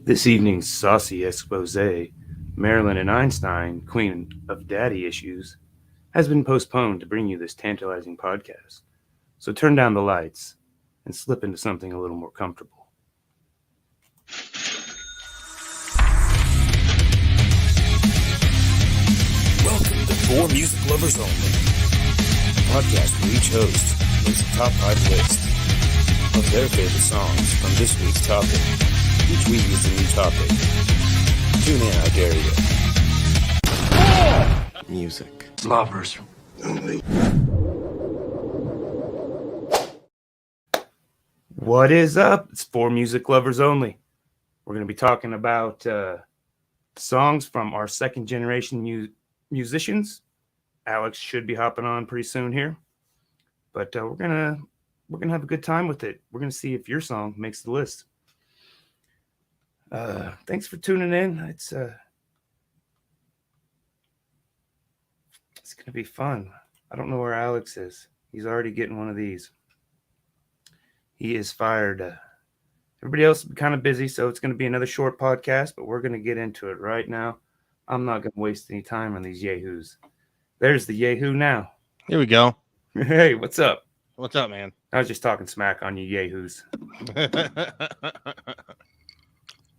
This evening's saucy expose, Marilyn and Einstein, Queen of Daddy Issues, has been postponed to bring you this tantalizing podcast. So turn down the lights and slip into something a little more comfortable. Welcome to For Music Lovers Only, a podcast where each host makes a top 5 list of their favorite songs from this week's topic. Each week is a new topic. Tune in, I dare you. Music Lovers Only. What is up? It's For Music Lovers Only. We're going to be talking about songs from our second generation musicians. Alex should be hopping on pretty soon here, but we're gonna have a good time with it. We're gonna see if your song makes the list. Thanks for tuning in. It's gonna be fun. I don't know where Alex is. He's already getting one of these. He is fired. Everybody else is kind of busy, so it's going to be another short podcast, but we're going to get into it right now. I'm not going to waste any time on these yahoos. There's the yahoo now. Here we go. Hey, what's up? What's up, man? I was just talking smack on you yahoos.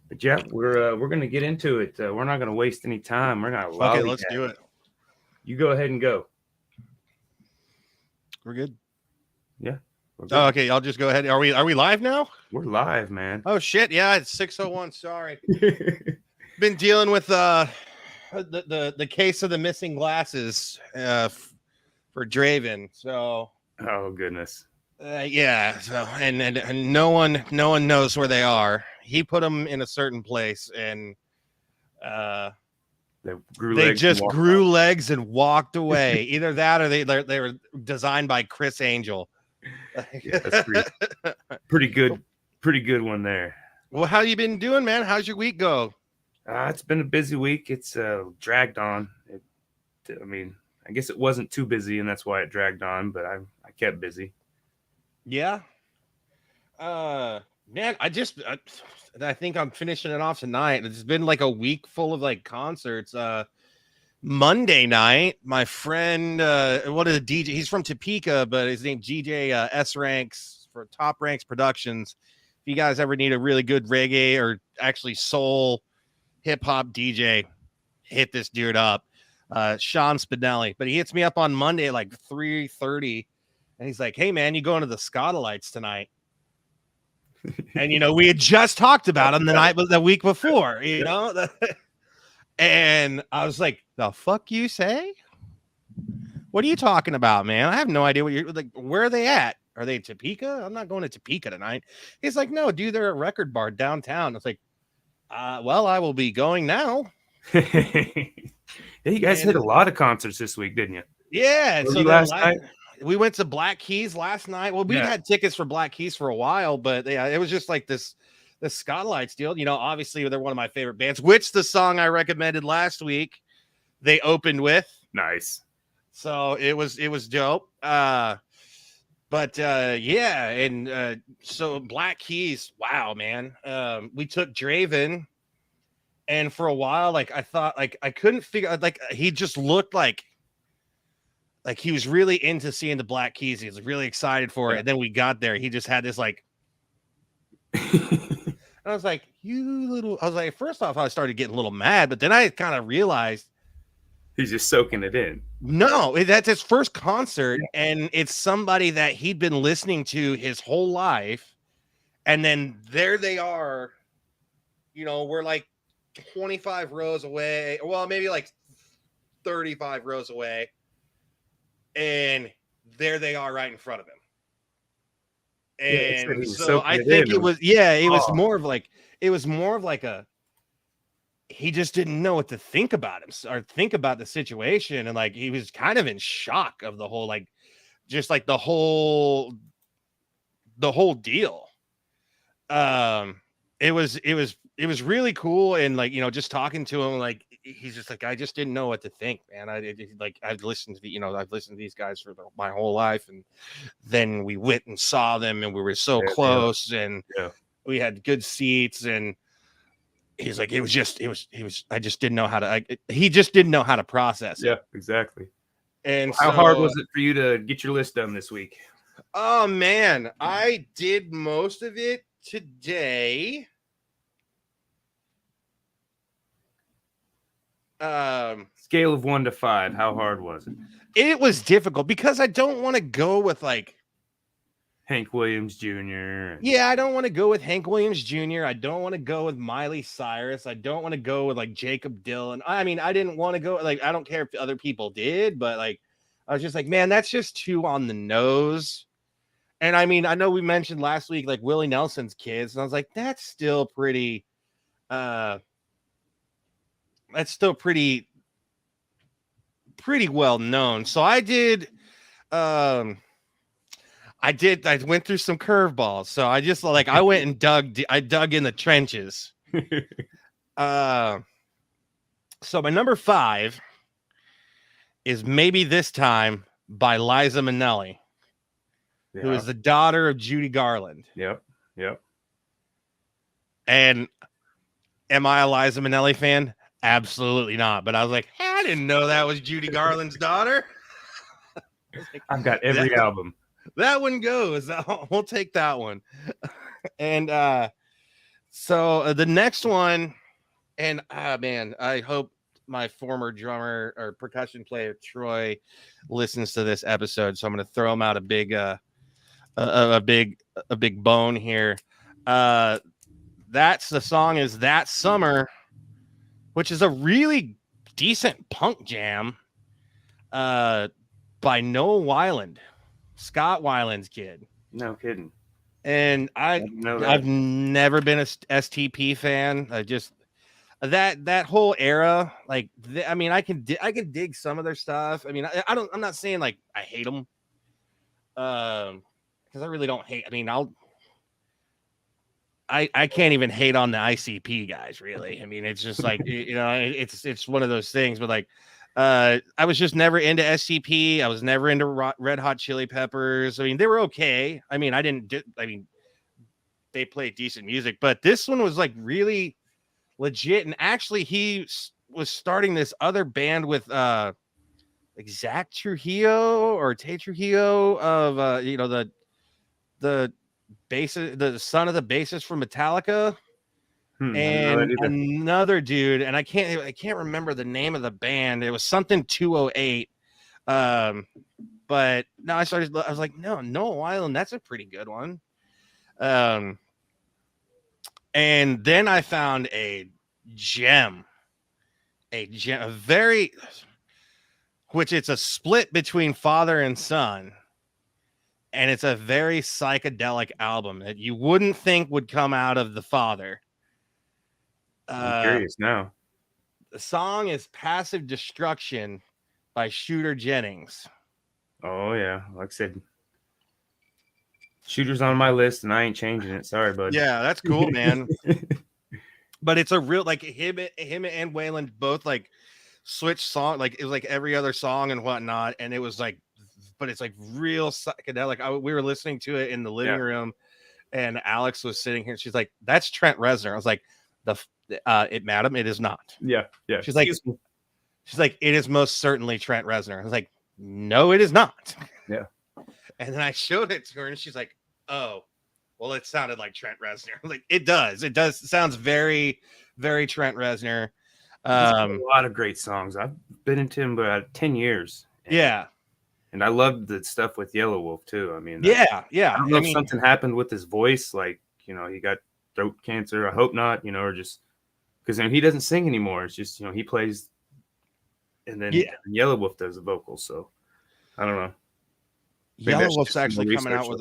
But yeah, we're going to get into it. We're not going to waste any time. We're not allowed. Okay, let's do it. You go ahead and go. We're good. Yeah. Oh, okay, I'll just go ahead. Are we live now? We're live, man. Oh shit, yeah, it's 6:01. Sorry. Been dealing with the case of the missing glasses for Draven. So oh goodness. Yeah, so and no one knows where they are. He put them in a certain place, and they just grew legs and walked away. Either that or they were designed by Chris Angel. Yeah, that's pretty good one there. Well, how you been doing, man? How's your week go? It's been a busy week. It's dragged on. I guess it wasn't too busy, and that's why it dragged on. But I kept busy. Yeah. Man, I think I'm finishing it off tonight. It's been like a week full of like concerts. Monday night, my friend, what is a DJ? He's from Topeka, but his name's GJ S Ranks for Top Ranks Productions. If you guys ever need a really good reggae or actually soul hip hop DJ, hit this dude up. Sean Spinelli. But he hits me up on Monday at like 3:30, and he's like, "Hey man, you going to the Scotalites tonight?" And we had just talked about him the week before, And I was like, "The fuck you say? What are you talking about, man? I have no idea what you're like. Where are they at? Are they in Topeka? I'm not going to Topeka tonight." He's like, "No, dude, they're at Record Bar downtown." I was like, well, I will be going now. Hey, you guys hit a lot of concerts this week, didn't you? Yeah. So last night we went to Black Keys last night. Well, we had tickets for Black Keys for a while, but yeah, it was just like the Scotalites deal. Obviously they're one of my favorite bands, which the song I recommended last week, they opened with. Nice. So it was dope. So Black Keys, wow, man. We took Draven, and for a while, like I thought, like I couldn't figure out, like he just looked like he was really into seeing the Black Keys. He was really excited for it. And then we got there, he just had this like and I was like, first off, I started getting a little mad, but then I kind of realized he's just soaking it in. No, that's his first concert, and it's somebody that he'd been listening to his whole life. And then there they are, we're like 25 rows away. Well, maybe like 35 rows away. And there they are right in front of him. And so I think it was more of like he just didn't know what to think about him or think about the situation. And like, he was kind of in shock of the whole, like, just like the whole deal. It was really cool. And like, just talking to him, like, he's just like, I just didn't know what to think, man. I've listened to these guys for my whole life. And then we went and saw them, and we were so close, and we had good seats, and he's like, I just didn't know how to, he just didn't know how to process it. Yeah, exactly. And how hard was it for you to get your list done this week? Oh man, I did most of it today. Scale of 1 to 5, how hard was it? It was difficult because I don't want to go with like Hank Williams Jr. Yeah, I don't want to go with Hank Williams Jr. I don't want to go with Miley Cyrus. I don't want to go with like Jacob Dylan. I mean, I didn't want to go like, I don't care if other people did, but like I was just like, man, that's just too on the nose. And I mean, I know we mentioned last week like Willie Nelson's Kids, and I was like, that's still pretty well known. So I did I went through some curveballs. So I just like I went and dug in the trenches. So my number 5 is Maybe This Time by Liza Minnelli, who is the daughter of Judy Garland. Yep. And am I a Liza Minnelli fan? Absolutely not. But I was like, I didn't know that was Judy Garland's daughter. I've got every album. That one goes. We'll take that one. And so the next one, and man, I hope my former drummer or percussion player Troy listens to this episode. So I'm going to throw him out a big bone here. That's the song is That Summer, which is a really decent punk jam by Noah Weiland, Scott Weiland's kid. No kidding. And I've never been a STP fan. I just that whole era, like I mean, I can dig some of their stuff. I mean, I'm not saying like I hate them, because I really don't hate. I mean, I can't even hate on the ICP guys, really. I mean, it's just like it's one of those things. But like, I was just never into SCP. I was never into Red Hot Chili Peppers. I mean, they were okay. I mean, they played decent music, but this one was like really legit. And actually, he was starting this other band with like Zach Trujillo or Tay Trujillo of the bassist, the son of the bassist from Metallica. And another dude, and I can't remember the name of the band. It was something 208. But no, I was like, no, Noah Weiland, that's a pretty good one. And then I found a gem, which it's a split between father and son. And it's a very psychedelic album that you wouldn't think would come out of the father. I'm curious now. The song is Passive Destruction by Shooter Jennings. Oh, yeah. Like I said, Shooter's on my list, and I ain't changing it. Sorry, bud. Yeah, that's cool, man. But it's a real, like, him and Wayland both, like, switch song. Like, it was, like, every other song and whatnot. And it was, like, but it's, like, real psychedelic. We were listening to it in the living room, and Alex was sitting here. She's like, that's Trent Reznor. I was like, madam, it is not. Yeah. She's like, it is most certainly Trent Reznor. I was like, no, it is not. Yeah. And then I showed it to her, and she's like, oh, well, it sounded like Trent Reznor. I was like, it does. It sounds very, very Trent Reznor. A lot of great songs. I've been into him about 10 years. And I loved the stuff with Yellow Wolf too. I mean, yeah. I don't know if something happened with his voice, like, he got throat cancer. I hope not, or just because he doesn't sing anymore. It's just, he plays, and then Yellow Wolf does the vocals. So I don't know. Yellow Wolf's actually coming out with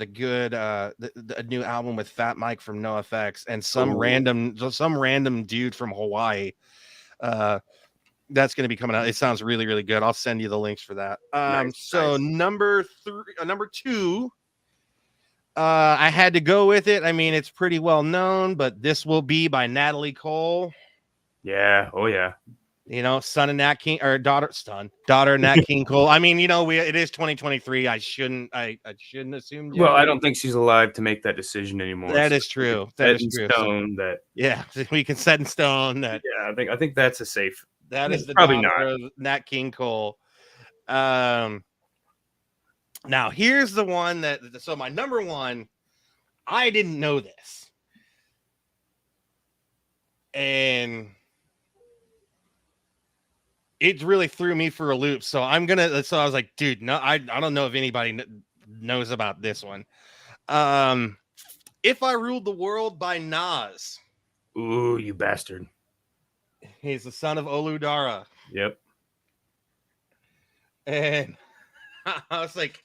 a good a new album with Fat Mike from NoFX and some random dude from Hawaii. That's going to be coming out. It sounds really, really good. I'll send you the links for that. Nice. Number 2, I had to go with it. I mean, it's pretty well known, but This Will Be by Natalie Cole. Yeah. Oh yeah. You know, son of Nat King or daughter of Nat King Cole. I mean, you know, it is 2023. I shouldn't assume. Well, I gender. don't think she's alive to make that decision anymore. That so is true. it's That set is in true. stone that Yeah, we can set in stone that I think that's a safe. that is the probably daughter not. of Nat King Cole. Now here's the one so my number one, I didn't know this. And it really threw me for a loop. So I was like, dude, no, I don't know if anybody knows about this one. If I Ruled the World by Nas. Ooh, you bastard. He's the son of Oludara. Yep. And I was like,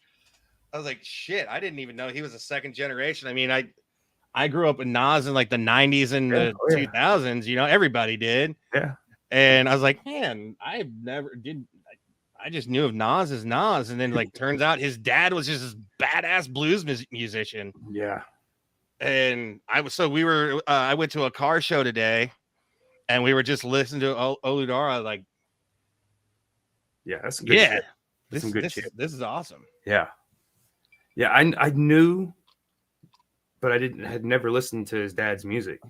shit, I didn't even know he was a second generation. I mean, I grew up with Nas in like the 90s and the 2000s, you know, everybody did. Yeah. And I was like, man, I just knew of Nas as Nas. And then like turns out his dad was just this badass blues musician. Yeah. And I went to a car show today and we were just listening to Oludara. Like, yeah, that's some good shit. That's some good shit. This is awesome. Yeah. Yeah. I knew, but had never listened to his dad's music.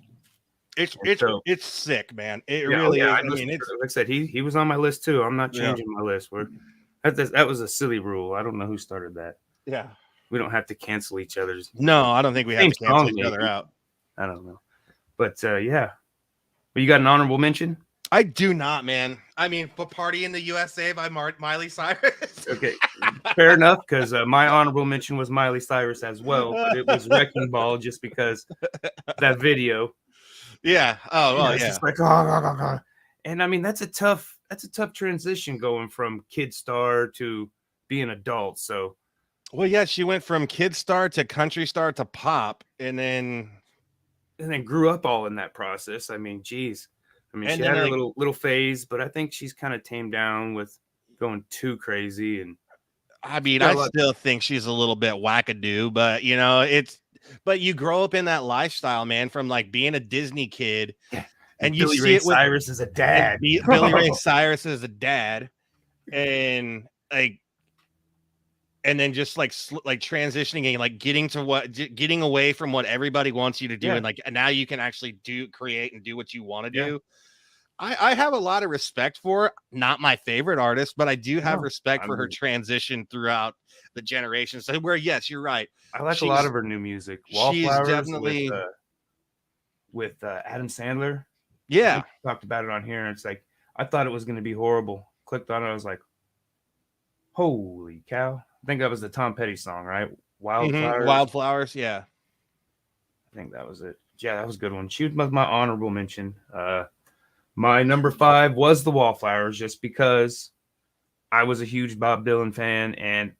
It's sick, man. It yeah, really is. I mean, like I said, he was on my list too. I'm not changing my list. That was a silly rule. I don't know who started that. Yeah. We don't have to cancel each other's. No, I don't think we have to cancel each other out. I don't know. But yeah. But you got an honorable mention? I do not, man. I mean, but Party in the USA by Miley Cyrus. Okay. Fair enough, because my honorable mention was Miley Cyrus as well, but it was Wrecking Ball just because that video. Yeah. Oh, well, it's just like, and I mean, that's a tough transition going from kid star to being adult. So, well, yeah, she went from kid star to country star to pop, and then grew up all in that process. I mean, geez. I mean, she had her little phase, but I think she's kind of tamed down with going too crazy. And I mean, I still think she's a little bit wackadoo, but you know, but you grow up in that lifestyle, man, from like being a Disney kid, and you see it with Cyrus as a dad. Billy Ray Cyrus as a dad, and like, and then just like transitioning and like getting away from what everybody wants you to do, and like now you can actually create and do what you want to do. I have a lot of respect for her. Not my favorite artist, but I do have respect for her transition throughout the generations. So where, yes, you're right. I like a lot of her new music. Wallflowers, definitely with Adam Sandler. Yeah, we talked about it on here, and it's like I thought it was going to be horrible. Clicked on it, I was like, "Holy cow!" I think that was the Tom Petty song, right? Wildflowers. Wildflowers, yeah. I think that was it. Yeah, that was a good one. She was my honorable mention. My number 5 was the Wallflowers, just because I was a huge Bob Dylan fan, and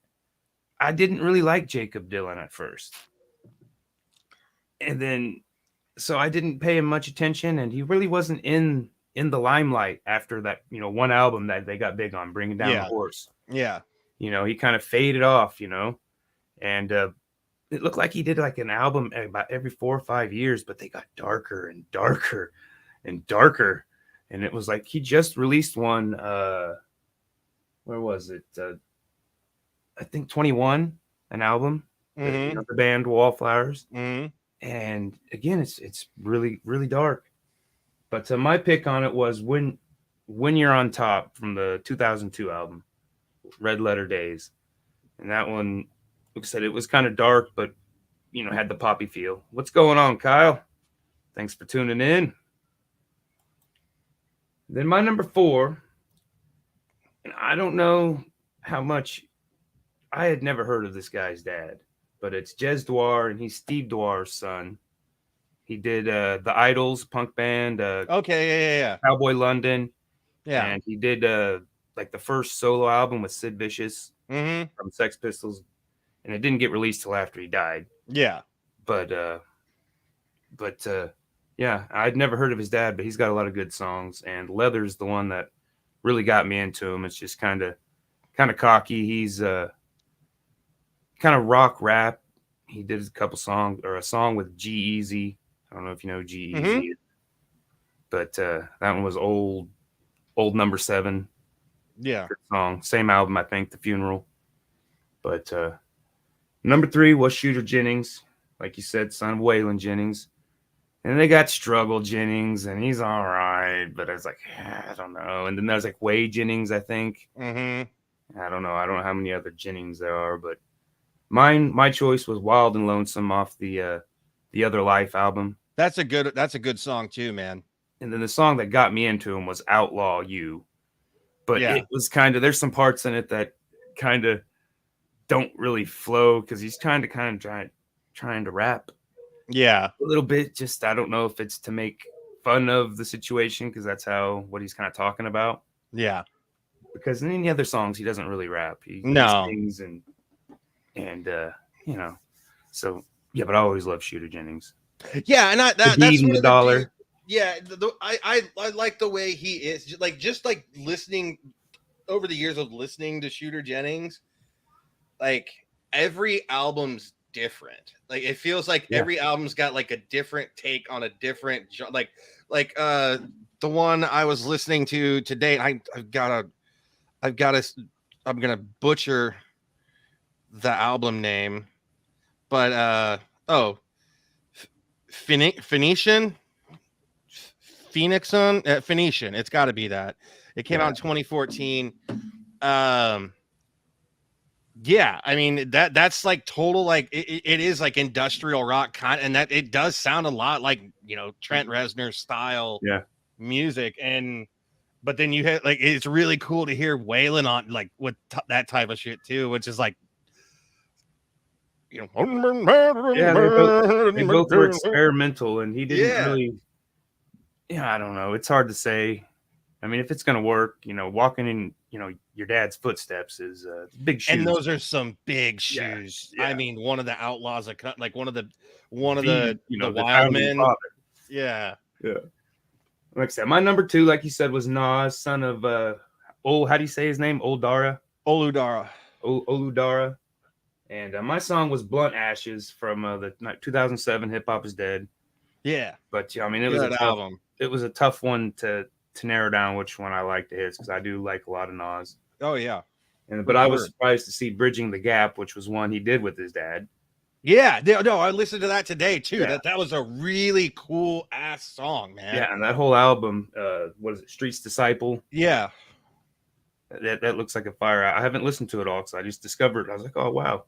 I didn't really like Jacob Dylan at first. And then, so I didn't pay him much attention, and he really wasn't in the limelight after that, you know, one album that they got big on, Bringing Down the Horse. Yeah. You know, he kind of faded off, you know, and it looked like he did like an album about every 4 or 5 years, but they got darker and darker and darker. And it was like he just released one. Where was it? I think 21, an album. You know, the band Wallflowers. And again, it's really, really dark. But my pick on it was When You're on Top from the 2002 album, Red Letter Days. And that one, like I said, it was kind of dark, but you know, had the poppy feel. What's going on, Kyle? Thanks for tuning in. Then my number 4, and I don't know how much, I had never heard of this guy's dad, but it's Jez Dwar, and he's Steve Dwar's son. He did the Idols punk band. Cowboy London. Yeah. And he did like the first solo album with Sid Vicious from Sex Pistols, and it didn't get released till after he died. Yeah. But yeah, I'd never heard of his dad, but he's got a lot of good songs. And Leather's the one that really got me into him. It's just kind of cocky. He's kind of rock rap. He did a couple songs, or a song with G-Eazy. I don't know if you know G-Eazy, but that one was old Old Number 7 Yeah. song. Same album, I think, The Funeral. But number 3 was Shooter Jennings, like you said, son of Waylon Jennings. And they got Struggle Jennings, and he's all right, but I was like, I don't know. And then there's like Wade Jennings, I think. Mm-hmm. I don't know. I don't know how many other Jennings there are, but my choice was Wild and Lonesome off the Other Life album. That's a good song too, man. And then the song that got me into him was Outlaw You. But Yeah. it was kind of, there's some parts in it that kind of don't really flow because he's trying to rap. Yeah. A little bit. Just, I don't know if it's to make fun of the situation because that's what he's kind of talking about. Yeah. Because in any other songs, he doesn't really rap. He sings and you know. So, yeah, but I always love Shooter Jennings. Yeah, and that's one the dollar. Yeah, I like the way he is. Just like listening over the years of listening to Shooter Jennings, like every album's different. Like it feels like every album's got like a different take on a different like the one I was listening to today. I'm gonna butcher the album name, but Phoenician. It's got to be that. It came out in 2014. Yeah, I mean that's like total like it is like industrial rock kind, and that it does sound a lot like Trent Reznor style music, but then you hit like it's really cool to hear Waylon on like with that type of shit too, which is like they both were experimental, and he didn't really. Yeah, I don't know. It's hard to say. I mean, if it's gonna work, walking in, your dad's footsteps is big shoes. And those are some big shoes. Yeah. I mean, one of the Outlaws, like one of the wild men. Yeah. Yeah. Like I said, my number 2, like you said, was Nas, son of how do you say his name? Oludara. And my song was Blunt Ashes from the 2007 Hip Hop Is Dead. Yeah. But I mean, it was it was a tough one to narrow down which one I liked of his because I do like a lot of Nas. Oh yeah. But I was surprised to see Bridging the Gap, which was one he did with his dad. Yeah, no, I listened to that today too. Yeah. That was a really cool ass song, man. Yeah, and that whole album, what is it, Street's Disciple? Yeah. That looks like a fire. I haven't listened to it all because I just discovered it. I was like, oh wow.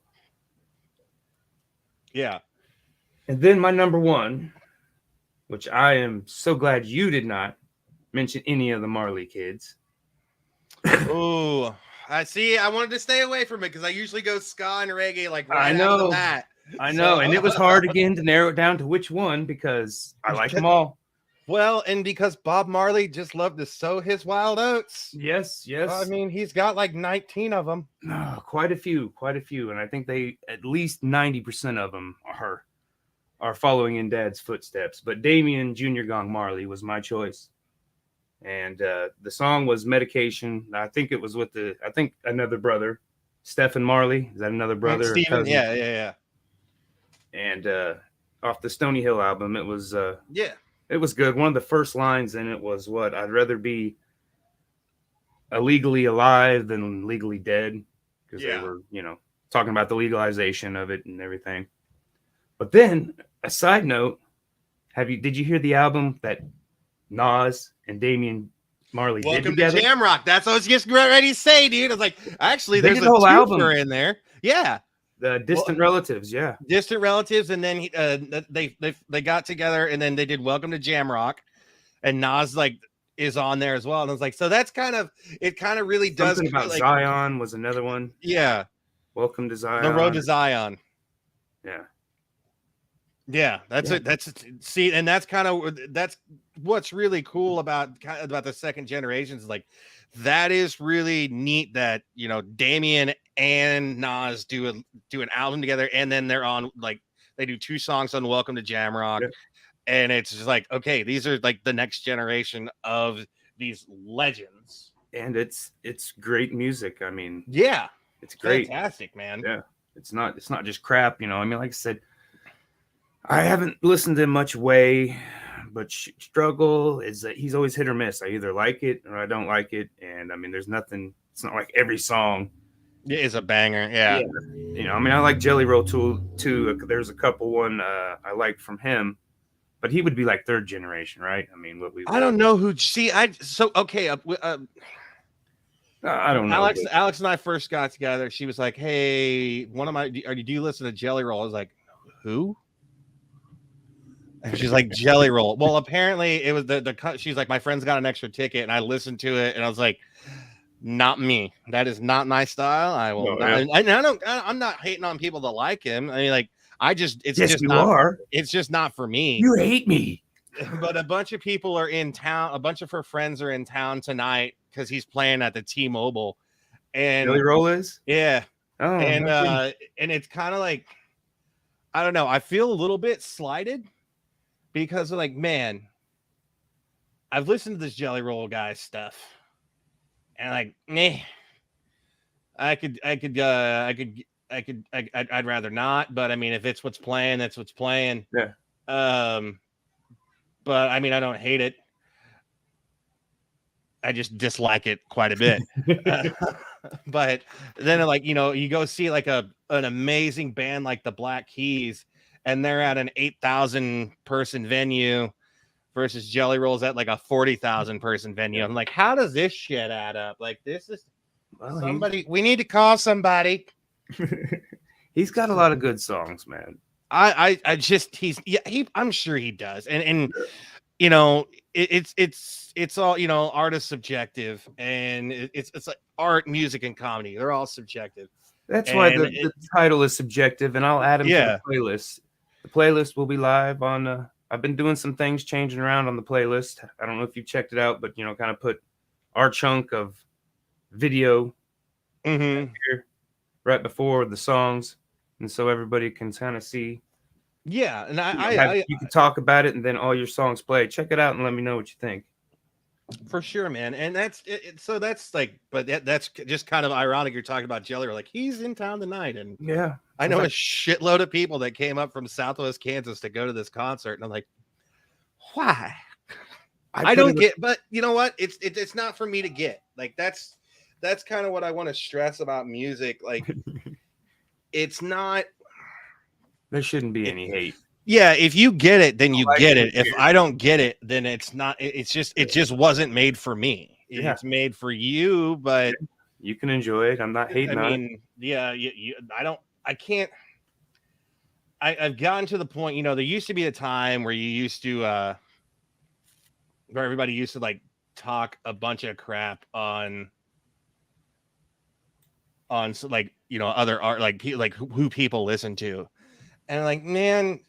Yeah. And then my number 1, which I am so glad you did not mention any of the Marley kids. Oh, I see. I wanted to stay away from it because I usually go ska and reggae like right I know after that. I know, and it was hard again to narrow it down to which one because I like them all. Well, and because Bob Marley just loved to sow his wild oats. Yes. I mean, he's got like 19 of them. No, quite a few, and I think they at least 90% of them are following in Dad's footsteps. But Damian Junior Gong Marley was my choice. And the song was Medication. I think it was with another brother, Stephen Marley. Is that another brother? Stephen, yeah. And off the Stony Hill album, it was it was good. One of the first lines in it was what? I'd rather be illegally alive than legally dead. Because they were, talking about the legalization of it and everything. But then, a side note, did you hear the album that Nas and Damian Marley did together? Welcome to Jamrock. That's what I was just ready to say, dude. I was like, actually, there's a whole album in there. Yeah. The Distant Relatives, yeah. Distant Relatives, and then they got together, and then they did Welcome to Jamrock, and Nas is on there as well. And I was like, so that's kind of really does. Something about Zion was another one. Yeah. Welcome to Zion. The Road to Zion. Yeah. Yeah, that's it. See, and that's what's really cool about the second generations. Like, that is really neat that Damian and Nas do an album together, and then they're on they do 2 songs on Welcome to Jamrock, and it's just like, okay, these are like the next generation of these legends, and it's great music. I mean, yeah, it's great, fantastic, man. Yeah, it's not just crap. I mean, like I said, I haven't listened to much Way, but struggle is that he's always hit or miss. I either like it or I don't like it, and I mean, there's nothing. It's not like every song is a banger. Yeah. You know, I mean, I like Jelly Roll too. There's a couple one I like from him, but he would be like third generation, right? I mean, I don't know who. See, I don't know. Alex and I first got together. She was like, "Hey, do you listen to Jelly Roll?" I was like, "Who?" And she's like, "Jelly Roll." Well, apparently it was the. She's like, "My friend's got an extra ticket," and I listened to it, and I was like, "Not me. That is not my style. I will not." Yeah. I'm not hating on people that like him. I mean, like, it's just not for me. You hate me. But a bunch of people are in town. A bunch of her friends are in town tonight because he's playing at the T-Mobile. And Jelly Roll is? Yeah. Oh, and it's kind of like, I don't know. I feel a little bit slighted because like, man, I've listened to this Jelly Roll guy's stuff, and like, I'd rather not. But I mean, if it's what's playing, that's what's playing. Yeah. But I mean, I don't hate it. I just dislike it quite a bit. But then, like, you know, you go see like an amazing band like the Black Keys, and they're at an 8,000 person venue versus Jelly Roll's at like a 40,000 person venue. I'm like, how does this shit add up? Like, this is somebody. We need to call somebody. He's got a lot of good songs, man. I'm sure he does. And you know, it's all, you know, art is subjective, and it's like art, music, and comedy. They're all subjective. That's why the title is subjective, and I'll add him to the playlist. The playlist will be live on, I've been doing some things changing around on the playlist. I don't know if you've checked it out, but, you know, kind of put our chunk of video here right before the songs, and so everybody can kind of see. Yeah, and you can talk about it, and then all your songs play. Check it out and let me know what you think. For sure, man. And that's it. So that's like, but that's just kind of ironic. You're talking about Jelly Roll, like he's in town tonight, and yeah, I know a shitload of people that came up from Southwest Kansas to go to this concert, and I'm like, why? I don't get. But you know what? It's not for me to get. Like that's kind of what I want to stress about music. Like, it's not. There shouldn't be any hate. Yeah, if you get it, then you get it. If I don't get it, then it's not. It just wasn't made for me. Yeah. It's made for you, but you can enjoy it. I'm not hating on it. Yeah, I can't. I've gotten to the point. You know, there used to be a time where you used to, where everybody used to like talk a bunch of crap on like, you know, other art, like who people listen to. And like, man,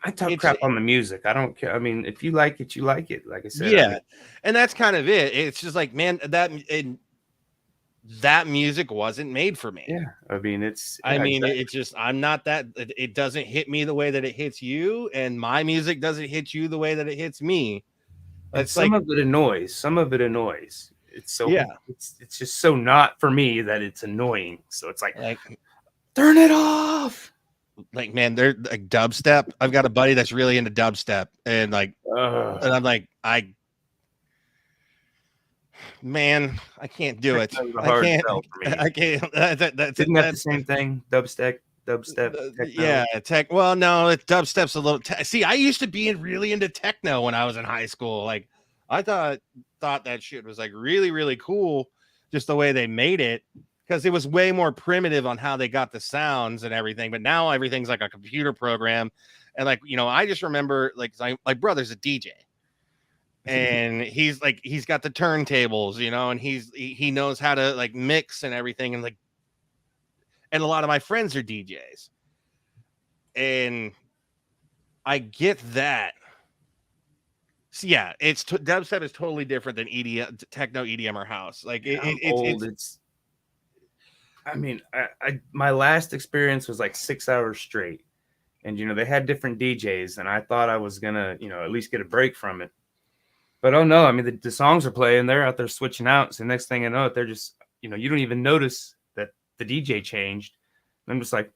I talk crap on the music. I don't care. I mean, if you like it, you like it. Like I said, yeah. And that's kind of it. It's just like, man, that music wasn't made for me. Yeah, I mean, exactly. It's just, I'm not that. It doesn't hit me the way that it hits you, and my music doesn't hit you the way that it hits me. It's some of it annoys. Some of it annoys. It's so It's just so not for me that it's annoying. So it's like turn it off. Like, man, they're like dubstep. I've got a buddy that's really into dubstep, and like, and I'm like, man, I can't do it. I can't. That's the same thing. Dubstep. Techno. Yeah, tech. Well, no, dubstep's a little. See, I used to be really into techno when I was in high school. Like, I thought that shit was like really, really cool, just the way they made it. Because it was way more primitive on how they got the sounds and everything. But now everything's like a computer program. And like, you know, I just remember like my brother's a DJ. And he's got the turntables, you know, and he knows how to like mix and everything. And like, and a lot of my friends are DJs. And I get that. So yeah, dubstep is totally different than EDM, techno, EDM, or house. Like it's I mean, my last experience was like 6 hours straight, and you know they had different DJs, and I thought I was gonna, you know, at least get a break from it. But oh no, I mean the songs are playing, they're out there switching out. So the next thing I know, they're just, you know, you don't even notice that the DJ changed. And I'm just like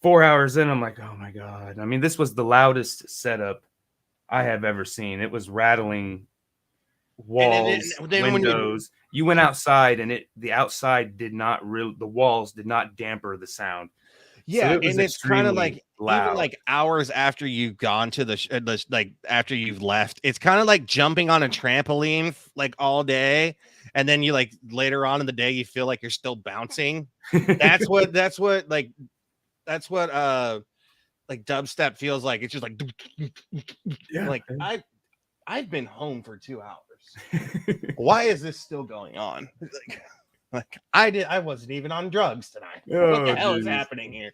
4 hours in, I'm like, oh my god. I mean, this was the loudest setup I have ever seen. It was rattling walls, then when windows. You went outside, and the outside did not the walls did not damper the sound. Yeah, so it was and it's kind of like loud. even like hours after you've gone to the like after you've left, it's kind of like jumping on a trampoline like all day, and then you like later on in the day you feel like you're still bouncing. That's what like dubstep feels like. It's just like like I've been home for 2 hours. Why is this still going on? Like I wasn't even on drugs tonight. What the hell is happening here?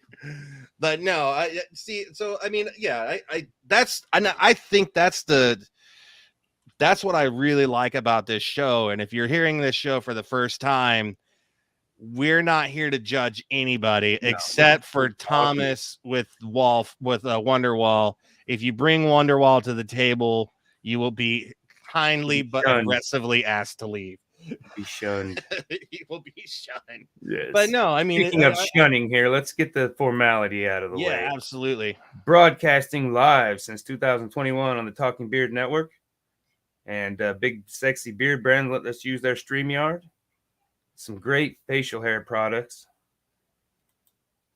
But no, I see. So I mean, yeah, I think that's what I really like about this show. And if you're hearing this show for the first time, we're not here to judge anybody except for Thomas with Wonderwall. If you bring Wonderwall to the table, you will be kindly but aggressively asked to leave. Be shunned. He will be shunned. Yes. But no, I mean, speaking of shunning here, let's get the formality out of the way. Yeah, absolutely. Broadcasting live since 2021 on the Talking Beard Network, and Big Sexy Beard Brand let us use their StreamYard. Some great facial hair products.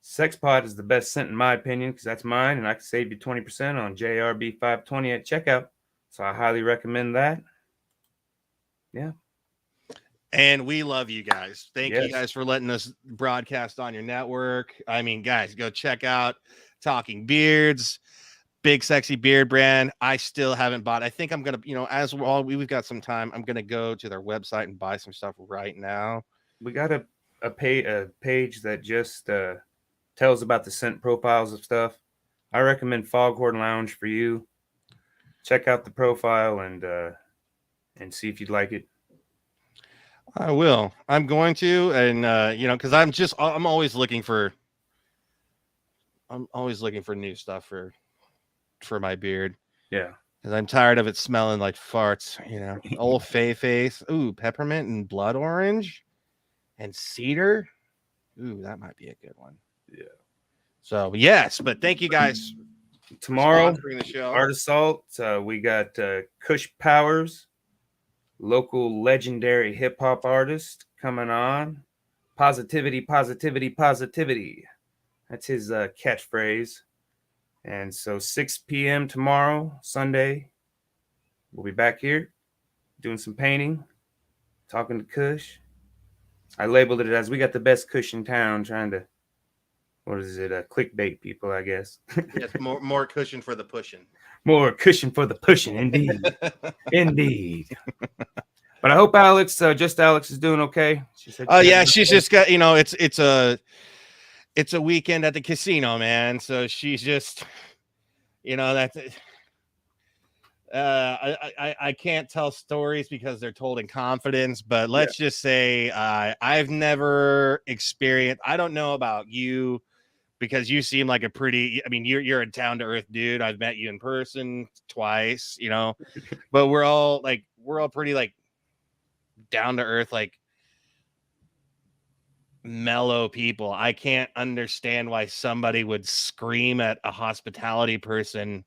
SexPod is the best scent in my opinion, because that's mine, and I can save you 20% on JRB520 at checkout. So I highly recommend that. Yeah. And we love you guys. Thank you guys for letting us broadcast on your network. I mean, guys, go check out Talking Beards, Big Sexy Beard Brand. I still haven't bought. I think I'm gonna, as we've got some time, I'm gonna go to their website and buy some stuff right now. We got a page that just tells about the scent profiles of stuff. I recommend Foghorn Lounge for you. Check out the profile and see if you'd like it. I will. I'm going to, and because I'm always looking for new stuff for my beard. Yeah, because I'm tired of it smelling like farts. Old face. Ooh, peppermint and blood orange, and cedar. Ooh, that might be a good one. Yeah. So yes, but thank you guys. Tomorrow, the show. Art Assault. We got Kush Powers, local legendary hip hop artist, coming on. Positivity. That's his catchphrase. And so 6 p.m. tomorrow, Sunday, we'll be back here doing some painting, talking to Kush. I labeled it as we got the best Kush in town, trying to, clickbait people, I guess. Yes, more cushion for the pushing. More cushion for the pushing, indeed. Indeed. But I hope Alex is doing okay. She said she's just got, it's a weekend at the casino, man. So she's just, that's I can't tell stories because they're told in confidence, but let's just say I've never experienced, I don't know about you, because you seem like you're a down to earth dude. I've met you in person twice, but we're all pretty like down to earth, like mellow people. I can't understand why somebody would scream at a hospitality person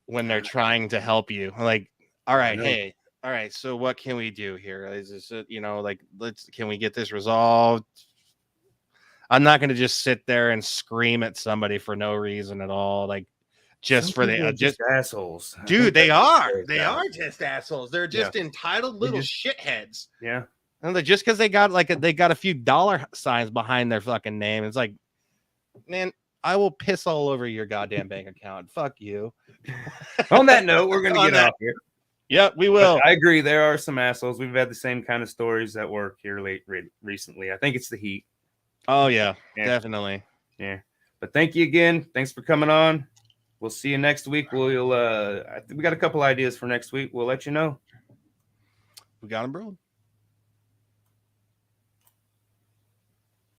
when they're trying to help you. Like, all right, all right, so what can we do here? Is this, can we get this resolved? I'm not going to just sit there and scream at somebody for no reason at all. Like, just for the just assholes, dude. They are just assholes. They're just entitled little shitheads. Yeah. And just because they got a few dollar signs behind their fucking name, it's like, man, I will piss all over your goddamn bank account. Fuck you. On that note, we're gonna get off here. Yep, we will. But I agree. There are some assholes. We've had the same kind of stories at work here recently. I think it's the heat. Oh yeah, definitely. Yeah. But thank you again. Thanks for coming on. We'll see you next week. We got a couple ideas for next week. We'll let you know. We got them, bro.